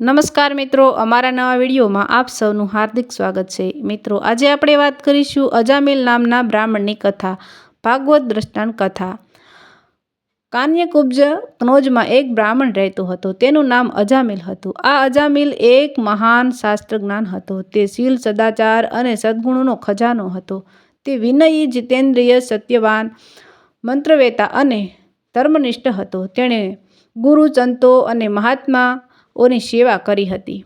નમસ્કાર મિત્રો, અમારા નવા વિડીયોમાં આપ સૌનું હાર્દિક સ્વાગત છે। મિત્રો, આજે આપણે વાત કરીશું અજામિલ નામના બ્રાહ્મણની કથા, ભાગવત દ્રષ્ટાંત કથા। કાન્યકુબ્જ કનોજમાં એક બ્રાહ્મણ રહેતો હતો, તેનું નામ અજામિલ હતું। આ અજામિલ એક મહાન શાસ્ત્રજ્ઞાન હતો। તે શીલ, સદાચાર અને સદ્ગુણોનો ખજાનો હતો। તે વિનયી, જીતેન્દ્રિય, સત્યવાન, મંત્રવેતા અને ધર્મનિષ્ઠ હતો। તેણે ગુરુ, સંતો અને મહાત્માઓની સેવા કરી હતી।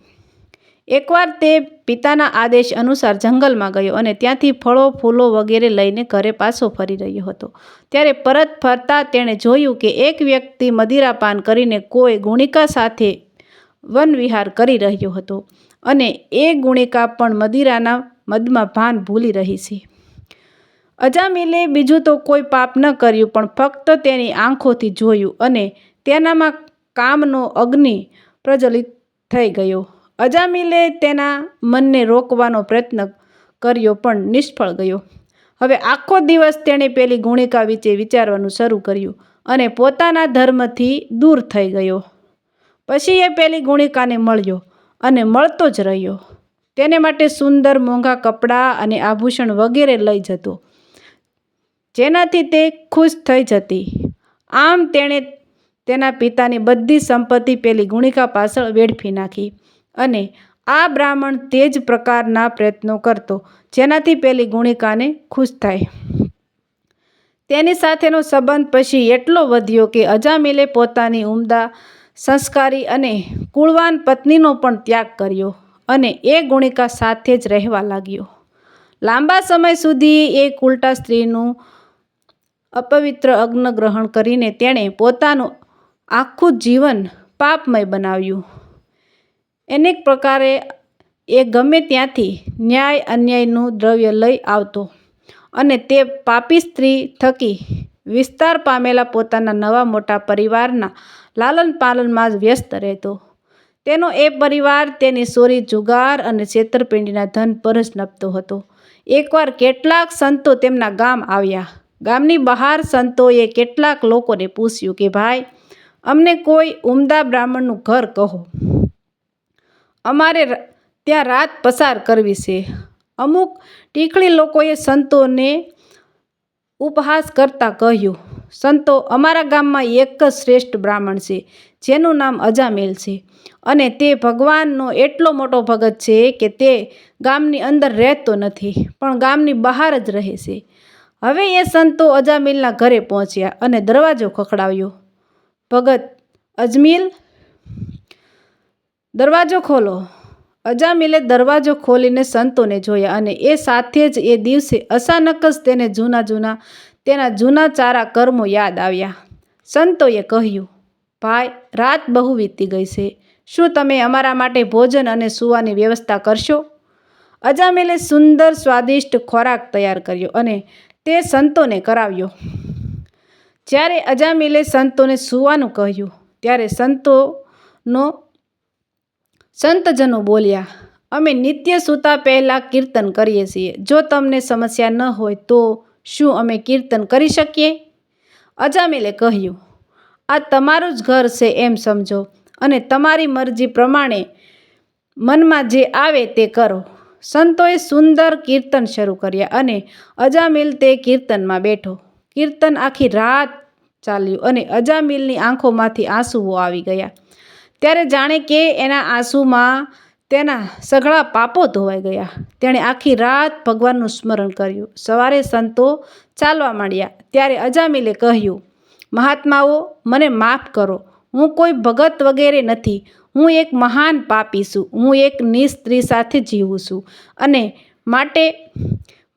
એકવાર તે પિતાના આદેશ અનુસાર જંગલમાં ગયો અને ત્યાંથી ફળો, ફૂલો વગેરે લઈને ઘરે પાછો ફરી રહ્યો હતો। ત્યારે પરત ફરતા તેણે જોયું કે એક વ્યક્તિ મદિરાપાન કરીને કોઈ ગુણિકા સાથે વનવિહાર કરી રહ્યો હતો અને એ ગુણિકા પણ મદિરાના મદમાં ભાન ભૂલી રહી છે। અજામિલે બીજું તો કોઈ પાપ ન કર્યું, પણ ફક્ત તેની આંખોથી જોયું અને તેનામાં કામનો અગ્નિ પ્રજ્વલિત થઈ ગયો। અજામિલે તેના મનને રોકવાનો પ્રયત્ન કર્યો પણ નિષ્ફળ ગયો। હવે આખો દિવસ તેણે પેલી ગુણિકા વિશે વિચારવાનું શરૂ કર્યું અને પોતાના ધર્મથી દૂર થઈ ગયો। પછી એ પેલી ગુણિકાને મળ્યો અને મળતો જ રહ્યો। તેને માટે સુંદર, મોંઘા કપડાં અને આભૂષણ વગેરે લઈ જતો, જેનાથી તે ખુશ થઈ જતી। આમ તેણે તેના પિતાની બધી સંપત્તિ પેલી ગુણિકા પાછળ વેડફી નાખી અને આ બ્રાહ્મણ તે જ પ્રકારના પ્રયત્નો કરતો, જેનાથી પેલી ગુણિકાને ખુશ થાય। તેની સાથેનો સંબંધ પછી એટલો વધ્યો કે અજામિલે પોતાની ઉમદા, સંસ્કારી અને કુળવાન પત્નીનો પણ ત્યાગ કર્યો અને એ ગુણિકા સાથે જ રહેવા લાગ્યો। લાંબા સમય સુધી એ કુલટા સ્ત્રીનું અપવિત્ર અગ્ન ગ્રહણ કરીને તેણે પોતાનું આખું જીવન પાપમય બનાવ્યું। અનેક પ્રકારે એ ગમે ત્યાંથી ન્યાય અન્યાયનું દ્રવ્ય લઈ આવતો અને તે પાપી સ્ત્રી થકી વિસ્તાર પામેલા પોતાના નવા મોટા પરિવારના લાલન પાલનમાં જ વ્યસ્ત રહેતો। તેનો એ પરિવાર તેની ચોરી, જુગાર અને છેતરપિંડીના ધન પર જ નભતો હતો। એકવાર કેટલાક સંતો તેમના ગામ આવ્યા। ગામની બહાર સંતોએ કેટલાક લોકોને પૂછ્યું કે ભાઈ, અમને કોઈ ઉમદા બ્રાહ્મણનું ઘર કહો, અમારે ત્યાં રાત પસાર કરવી છે। અમુક ટીખળી લોકોએ સંતોને ઉપહાસ કરતા કહ્યું, સંતો, અમારા ગામમાં એક જ શ્રેષ્ઠ બ્રાહ્મણ છે, જેનું નામ અજામિલ છે અને તે ભગવાનનો એટલો મોટો ભગત છે કે તે ગામની અંદર રહેતો નથી, પણ ગામની બહાર જ રહે છે। હવે એ સંતો અજામિલના ઘરે પહોંચ્યા અને દરવાજો ખખડાવ્યો। ભગત અજમીલ, દરવાજો ખોલો। અજામિલે દરવાજો ખોલીને સંતોને જોયા અને એ સાથે જ એ દિવસે અચાનક જ તેને તેના જૂના ચારા કર્મો યાદ આવ્યા। સંતોએ કહ્યું, ભાઈ, રાત બહુ વીતી ગઈ છે, શું તમે અમારા માટે ભોજન અને સૂવાની વ્યવસ્થા કરશો? અજામિલે સુંદર, સ્વાદિષ્ટ ખોરાક તૈયાર કર્યો અને તે સંતોને કરાવ્યો। જ્યારે અજામિલે સંતોને સૂવાનું કહ્યું, ત્યારે સંતજનો બોલ્યા, અમે નિત્ય સૂતા પહેલાં કીર્તન કરીએ છીએ। જો તમને સમસ્યા ન હોય તો શું અમે કીર્તન કરી શકીએ? અજામિલે કહ્યું, આ તમારું જ ઘર છે એમ સમજો અને તમારી મરજી પ્રમાણે મનમાં જે આવે તે કરો। સંતોએ સુંદર કીર્તન શરૂ કર્યા અને અજામિલ તે કીર્તનમાં બેઠો। કીર્તન આખી રાત ચાલ્યું અને અજામિલની આંખોમાંથી આંસુઓ આવી ગયા। ત્યારે જાણે કે એના આંસુમાં તેના સઘળા પાપો ધોવાઈ ગયા। તેણે આખી રાત ભગવાનનું સ્મરણ કર્યું। સવારે સંતો ચાલવા માંડ્યા ત્યારે અજામિલે કહ્યું, મહાત્માઓ, મને માફ કરો, હું કોઈ ભગત વગેરે નથી, હું એક મહાન પાપી છું। હું એક નિસ્ત્રી સાથે જીવું છું અને માટે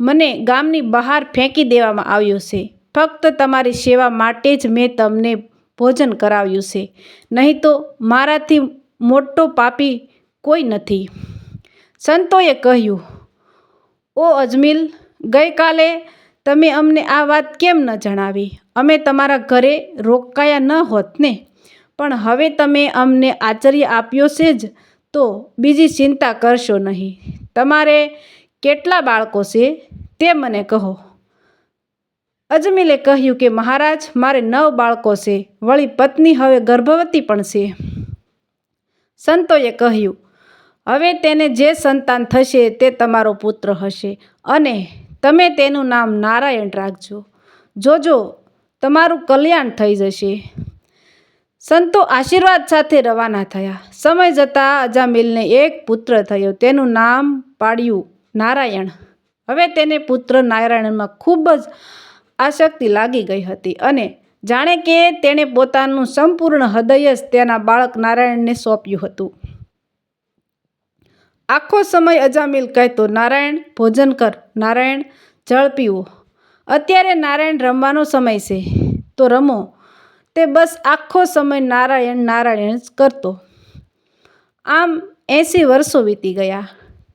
મને ગામની બહાર ફેંકી દેવામાં આવ્યો છે। ફક્ત તમારી સેવા માટે જ મેં તમને ભોજન કરાવ્યું છે, નહીં તો મારાથી મોટો પાપી કોઈ નથી। સંતોએ કહ્યું, ઓ અજમીલ, ગઈકાલે તમે અમને આ વાત કેમ ન જણાવી? અમે તમારા ઘરે રોકાયા ન હોત ને? પણ હવે તમે અમને આશ્ચર્ય આપ્યો છે જ તો બીજી ચિંતા કરશો નહીં। તમારે કેટલા બાળકો છે તે મને કહો। અજમીલે કહ્યું કે મહારાજ, મારે 9 બાળકો છે, વળી પત્ની હવે ગર્ભવતી પણ છે। સંતોએ કહ્યું, હવે તેને જે સંતાન થશે તે તમારો પુત્ર હશે અને તમે તેનું નામ નારાયણ રાખજો. જોજો તમારું કલ્યાણ થઈ જશે. સંતો આશીર્વાદ સાથે રવાના થયા. સમય જતાં અજામિલને એક પુત્ર થયો. તેનું નામ પાડ્યું નારાયણ. હવે તેને પુત્ર નારાયણમાં ખૂબ જ આસક્તિ લાગી ગઈ હતી અને જાણે કે તેણે પોતાનું સંપૂર્ણ હૃદય જ તેના બાળક નારાયણને સોંપ્યું હતું. આખો સમય અજામિલ કહેતો, નારાયણ ભોજન કર, નારાયણ જળ પીવો, અત્યારે નારાયણ રમવાનો સમય છે તો રમો. તે બસ આખો સમય નારાયણ નારાયણ જ કરતો. આમ 80 વર્ષો વીતી ગયા.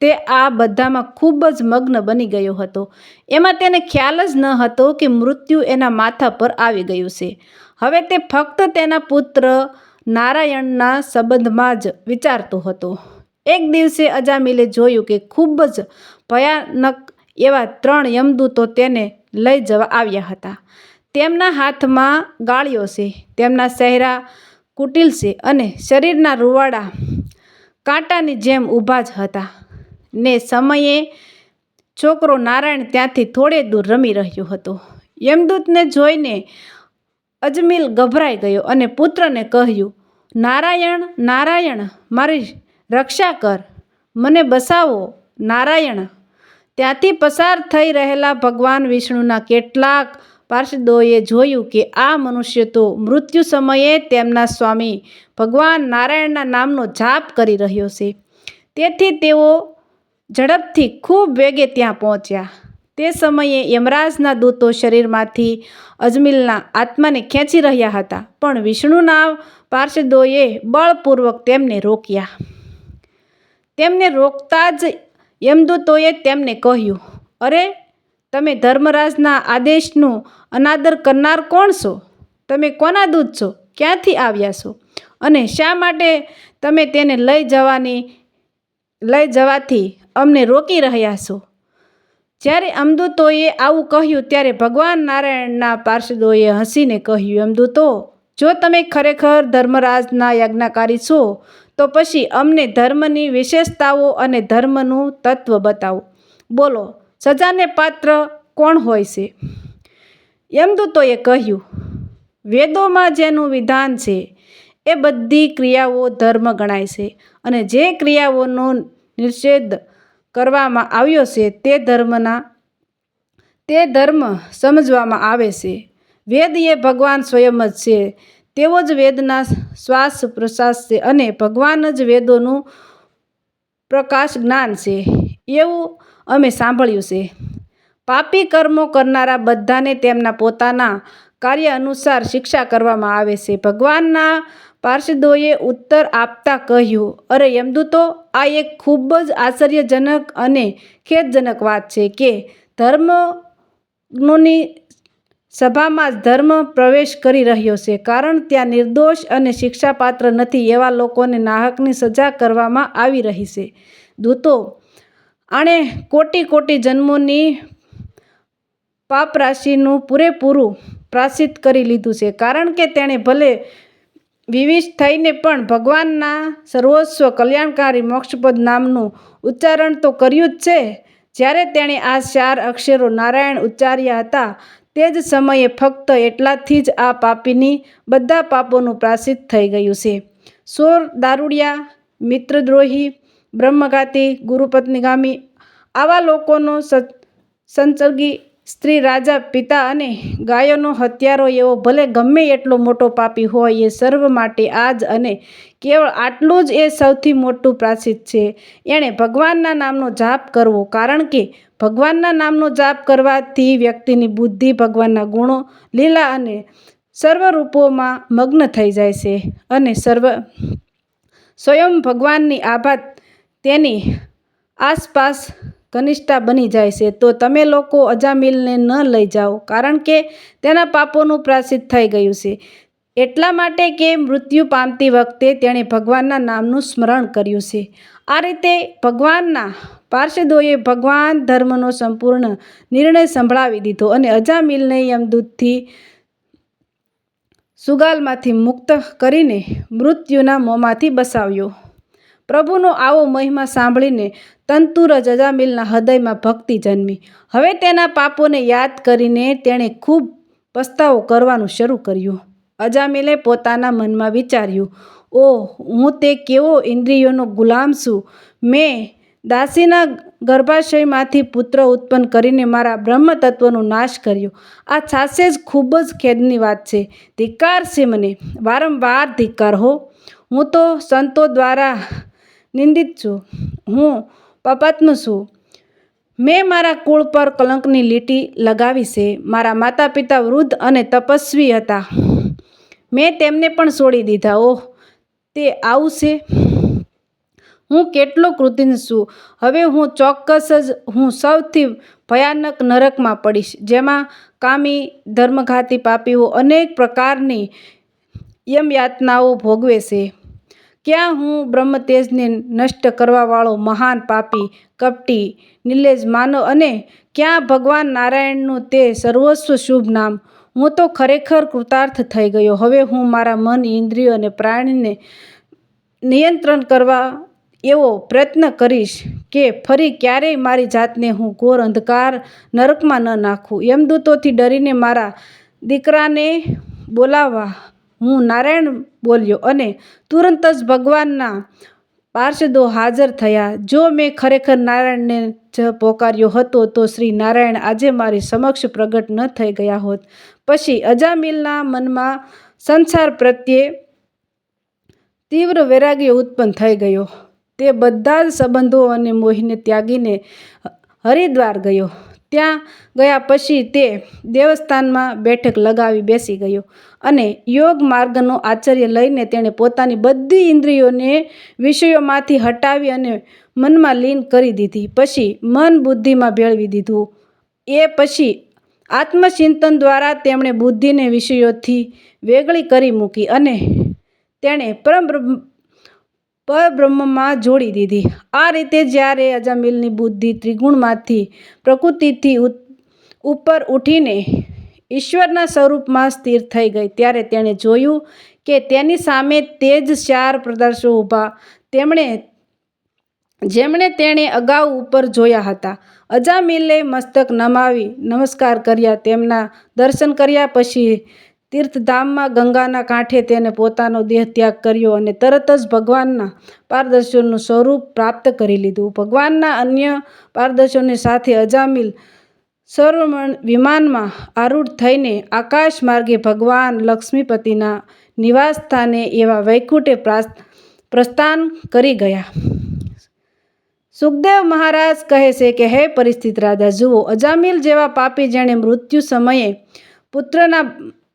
તે આ બધામાં ખૂબ જ મગ્ન બની ગયો હતો. એમાં તેને ખ્યાલ જ ન હતો કે મૃત્યુ એના માથા પર આવી ગયું છે. હવે તે ફક્ત તેના પુત્ર નારાયણના સંબંધમાં જ વિચારતો હતો. એક દિવસે અજામિલે જોયું કે ખૂબ જ ભયાનક એવા 3 યમદૂતો તેને લઈ જવા આવ્યા હતા. તેમના હાથમાં ગાળીઓ છે, તેમના ચહેરા કુટિલ છે અને શરીરના રૂવાડા કાંટાની જેમ ઊભા જ હતા. ને સમયે છોકરો નારાયણ ત્યાંથી થોડે દૂર રમી રહ્યો હતો. યમદૂતને જોઈને અજમીલ ગભરાઈ ગયો અને પુત્રને કહ્યું, નારાયણ નારાયણ, મારી રક્ષા કર, મને બસાવો નારાયણ. ત્યાંથી પસાર થઈ રહેલા ભગવાન વિષ્ણુના કેટલાક પાર્ષદોએ જોયું કે આ મનુષ્ય તો મૃત્યુ સમયે તેમના સ્વામી ભગવાન નારાયણના નામનો જાપ કરી રહ્યો છે. તેથી તેઓ ઝડપથી ખૂબ વેગે ત્યાં પહોંચ્યા. તે સમયે યમરાજના દૂતો શરીરમાંથી અજમીલના આત્માને ખેંચી રહ્યા હતા, પણ વિષ્ણુના પાર્ષદોએ બળપૂર્વક તેમને રોક્યા. તેમને રોકતા જ યમદૂતોએ તેમને કહ્યું, અરે, તમે ધર્મરાજના આદેશનું અનાદર કરનાર કોણ છો? તમે કોના દૂત છો? ક્યાંથી આવ્યા છો? અને શા માટે તમે તેને લઈ જવાથી અમને રોકી રહ્યા છો? જ્યારે યમદૂતોએ આવું કહ્યું ત્યારે ભગવાન નારાયણના પાર્ષદોએ હસીને કહ્યું, યમદૂતો, જો તમે ખરેખર ધર્મરાજના યજ્ઞકારી છો તો પછી અમને ધર્મની વિશેષતાઓ અને ધર્મનું તત્વ બતાવો. બોલો, સજાને પાત્ર કોણ હોય છે? યમદૂતોએ કહ્યું, વેદોમાં જેનું વિધાન છે એ બધી ક્રિયાઓ ધર્મ ગણાય છે અને જે ક્રિયાઓનો નિષેધ કરવામાં આવ્યો છે તે ધર્મ સમજવામાં આવે છે. વેદ એ ભગવાન સ્વયં જ છે. તેઓ જ વેદના શ્વાસ પ્રશ્વાસ છે અને ભગવાન જ વેદોનું પ્રકાશ જ્ઞાન છે, એવું અમે સાંભળ્યું છે. પાપી કર્મો કરનારા બધાને તેમના પોતાના કાર્ય અનુસાર શિક્ષા કરવામાં આવે છે. ભગવાનના પાર્ષદોએ ઉત્તર આપતા કહ્યું, અરે યમદૂતો, આ એક ખૂબ જ આશ્ચર્યજનક અને ખેદજનક વાત છે કે ધર્મજ્ઞોની સભામાં જ ધર્મ પ્રવેશ કરી રહ્યો છે, કારણ ત્યાં નિર્દોષ અને શિક્ષાપાત્ર નથી એવા લોકોને નાહકની સજા કરવામાં આવી રહી છે. દૂતો, આણે કોટી કોટી જન્મોની પાપરાશિનું પૂરેપૂરું પ્રાયશ્ચિત કરી લીધું છે, કારણ કે તેણે ભલે વિવિધ થઈને પણ ભગવાનના સર્વસ્વ કલ્યાણકારી મોક્ષપદ નામનું ઉચ્ચારણ તો કર્યું જ છે. જ્યારે તેણે આ 4 અક્ષરો નારાયણ ઉચ્ચાર્યા હતા તે જ સમયે ફક્ત એટલાથી જ આ પાપીની બધા પાપોનું પ્રાયશ્ચિત થઈ ગયું છે. ચોર, દારૂડિયા, મિત્રદ્રોહી, બ્રહ્મઘાતી, ગુરુપત્નીગામી આવા લોકોનો સંસર્ગી, સ્ત્રી, રાજા, પિતા અને ગાયોનો હત્યારો એવો ભલે ગમે એટલો મોટો પાપી હોય, એ સર્વ માટે આજ અને કેવળ આટલું જ એ સૌથી મોટું પ્રાયશ્ચિત છે. એણે ભગવાનના નામનો જાપ કરવો, કારણ કે ભગવાનના નામનો જાપ કરવાથી વ્યક્તિની બુદ્ધિ ભગવાનના ગુણો, લીલા અને સર્વરૂપોમાં મગ્ન થઈ જાય છે અને સ્વયં ભગવાનની આભા તેની આસપાસ ઘનિષ્ઠા બની જાય છે. તો તમે લોકો અજામિલને ન લઈ જાઓ, કારણ કે તેના પાપોનું પ્રાયશ્ચિત થઈ ગયું છે, એટલા માટે કે મૃત્યુ પામતી વખતે તેણે ભગવાનના નામનું સ્મરણ કર્યું છે. આ રીતે ભગવાનના પાર્ષદોએ ભગવાન ધર્મનો સંપૂર્ણ નિર્ણય સંભળાવી દીધો અને અજામિલને યમદૂતથી સુગાલમાંથી મુક્ત કરીને મૃત્યુના મોંમાંથી બચાવ્યો. પ્રભુનો આવો મહિમા સાંભળીને તંતુર જ અજામિલના હૃદયમાં ભક્તિ જન્મી. હવે તેના પાપોને યાદ કરીને તેણે ખૂબ પસ્તાવો કરવાનું શરૂ કર્યું. અજામિલે પોતાના મનમાં વિચાર્યું, ઓહ, હું તે કેવો ઇન્દ્રિયોનો ગુલામ છું. મેં દાસીના ગર્ભાશયમાંથી પુત્ર ઉત્પન્ન કરીને મારા બ્રહ્મતત્વનો નાશ કર્યો. આ સાચે જ ખૂબ જ ખેદની વાત છે. ધિક્કાર છે મને, વારંવાર ધિક્કાર હો. હું તો સંતો દ્વારા નિંદિત છું. હું પાપાત્મ છું. મેં મારા કુળ પર કલંકની લીટી લગાવી છે. મારા માતા પિતા વૃદ્ધ અને તપસ્વી હતા. મેં તેમને પણ છોડી દીધા. ઓહ, તે આવું છે. હું કેટલો કૃતજ્ઞ છું. હવે હું ચોક્કસ જ હું સૌથી ભયાનક નરકમાં પડીશ, જેમાં કામી, ધર્મઘાતી પાપીઓ અનેક પ્રકારની યમયાતનાઓ ભોગવે છે. ક્યાં હું બ્રહ્મતેજને નષ્ટ કરવાવાળો મહાન પાપી, કપટી, નિર્લજ્જ માનવ અને ક્યાં ભગવાન નારાયણનું તે સર્વસ્વ શુભ નામ. હું તો ખરેખર કૃતાર્થ થઈ ગયો. હવે હું મારા મન, ઇન્દ્રિયો અને પ્રાણને નિયંત્રણ કરવા એવો પ્રયત્ન કરીશ કે ફરી ક્યારેય મારી જાતને હું ઘોર અંધકાર નરકમાં ન નાખું. યમદૂતોથી ડરીને મારા દીકરાને બોલાવવા હું નારાયણ બોલ્યો અને તુરંત જ ભગવાનના પાર્ષદો હાજર થયા. જો મેં ખરેખર નારાયણને જ પોકાર્યો હતો તો શ્રી નારાયણ આજે મારી સમક્ષ પ્રગટ ન થઈ ગયા હોત. પછી અજામિલના મનમાં સંસાર પ્રત્યે તીવ્ર વૈરાગ્ય ઉત્પન્ન થઈ ગયો. તે બધા જ સંબંધો અને મોહીને ત્યાગીને હરિદ્વાર ગયો. ત્યાં ગયા પછી તે દેવસ્થાનમાં બેઠક લગાવી બેસી ગયો અને યોગ માર્ગનો આશ્રય લઈને તેણે પોતાની બધી ઇન્દ્રિયોને વિષયોમાંથી હટાવી અને મનમાં લીન કરી દીધી. પછી મન બુદ્ધિમાં ભેળવી દીધું. એ પછી આત્મચિંતન દ્વારા તેમણે બુદ્ધિને વિષયોથી વેગળી કરી મૂકી અને તેણે પરબ્રહ્મમાં જોડી દીધી. આ રીતે જ્યારે અજામિલની બુદ્ધિ ત્રિગુણમાંથી પ્રકૃતિથી ઉપર ઉઠીને ઈશ્વરના સ્વરૂપમાં સ્થિર થઈ ગઈ, ત્યારે તેણે જોયું કે તેની સામે તે જ 4 પ્રદર્શો ઊભા જેમણે તેણે અગાઉ ઉપર જોયા હતા. અજામિલે મસ્તક નમાવી નમસ્કાર કર્યા. તેમના દર્શન કર્યા પછી તીર્થધામમાં ગંગાના કાંઠે તેને પોતાનો દેહ ત્યાગ કર્યો અને તરત જ ભગવાનના પારદર્શોનું સ્વરૂપ પ્રાપ્ત કરી લીધું. ભગવાનના અન્ય પારદર્શોની સાથે અજામિલ સૌરમણ વિમાનમાં આરૂઢ થઈને આકાશ માર્ગે ભગવાન લક્ષ્મીપતિના નિવાસ સ્થાને એવા વૈકુંઠે પ્રસ્થાન કરી ગયા. સુખદેવ મહારાજ કહે છે કે હે પરિસ્થિત રાજા, જુઓ, અજામિલ જેવા પાપી જેણે મૃત્યુ સમયે પુત્રના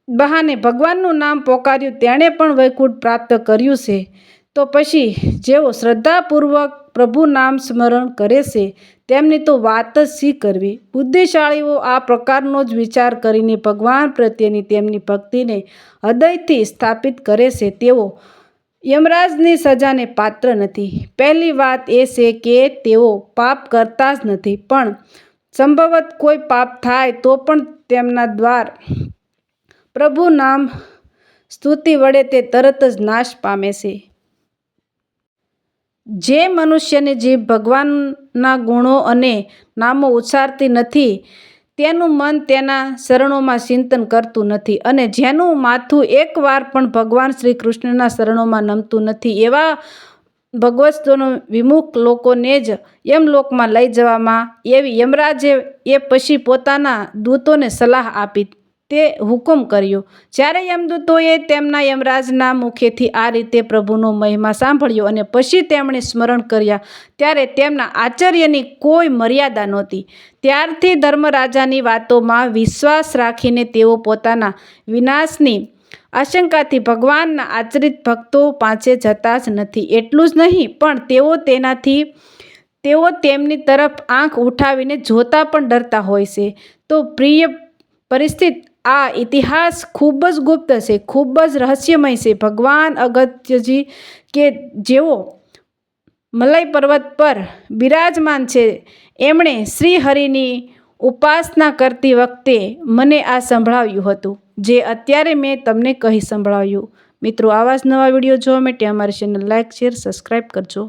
બહાને ભગવાનનું નામ પોકાર્યું તેણે પણ વૈકુંઠ પ્રાપ્ત કર્યું છે. તો પછી જેઓ શ્રદ્ધાપૂર્વક પ્રભુ નામ સ્મરણ કરે છે તેમની તો વાત જ શી કરવી. બુદ્ધિશાળીઓ આ પ્રકારનો જ વિચાર કરીને ભગવાન પ્રત્યેની તેમની ભક્તિને હૃદયથી સ્થાપિત કરે છે. તેઓ યમરાજની સજાને પાત્ર નથી. પહેલી વાત એ છે કે તેઓ પાપ કરતા જ નથી, પણ સંભવત કોઈ પાપ થાય તો પણ તેમના દ્વાર પ્રભુ નામ સ્તુતિ વડે તે તરત જ નાશ પામે છે. જે મનુષ્યની જીભ ભગવાનના ગુણો અને નામો ઉચ્ચારતી નથી, તેનું મન તેના શરણોમાં ચિંતન કરતું નથી અને જેનું માથું એકવાર પણ ભગવાન શ્રી કૃષ્ણના શરણોમાં નમતું નથી, એવા ભગવત્સનો વિમુખ લોકોને જ યમલોકમાં લઈ જવામાં એવી યમરાજે એ પછી પોતાના દૂતોને સલાહ આપી તે હુકમ કર્યો. જ્યારે યમદૂતોએ તેમના યમરાજના મુખેથી આ રીતે પ્રભુનો મહિમા સાંભળ્યો અને પછી તેમણે સ્મરણ કર્યા, ત્યારે તેમના આશ્ચર્યની કોઈ મર્યાદા નહોતી. ત્યારથી ધર્મરાજાની વાતોમાં વિશ્વાસ રાખીને તેઓ પોતાના વિનાશની આશંકાથી ભગવાનના આચરિત ભક્તો પાસે જતા જ નથી. એટલું જ નહીં, પણ તેઓ તેમની તરફ આંખ ઉઠાવીને જોતા પણ ડરતા હોય છે. તો પ્રિય પરિસ્થિત, આ ઇતિહાસ ખૂબ જ ગુપ્ત છે, ખૂબ જ રહસ્યમય છે. ભગવાન અગત્યજી કે જેઓ મલય પર્વત પર બિરાજમાન છે, એમણે શ્રી હરિની ઉપાસના કરતી વખતે મને આ સંભળાવ્યું હતું, જે અત્યારે મેં તમને કહી સંભળાવ્યું. મિત્રો આવા જ નવા વિડીયો જોવા માટે અમારી ચેનલ લાઇક શેર સબસ્ક્રાઈબ કરજો.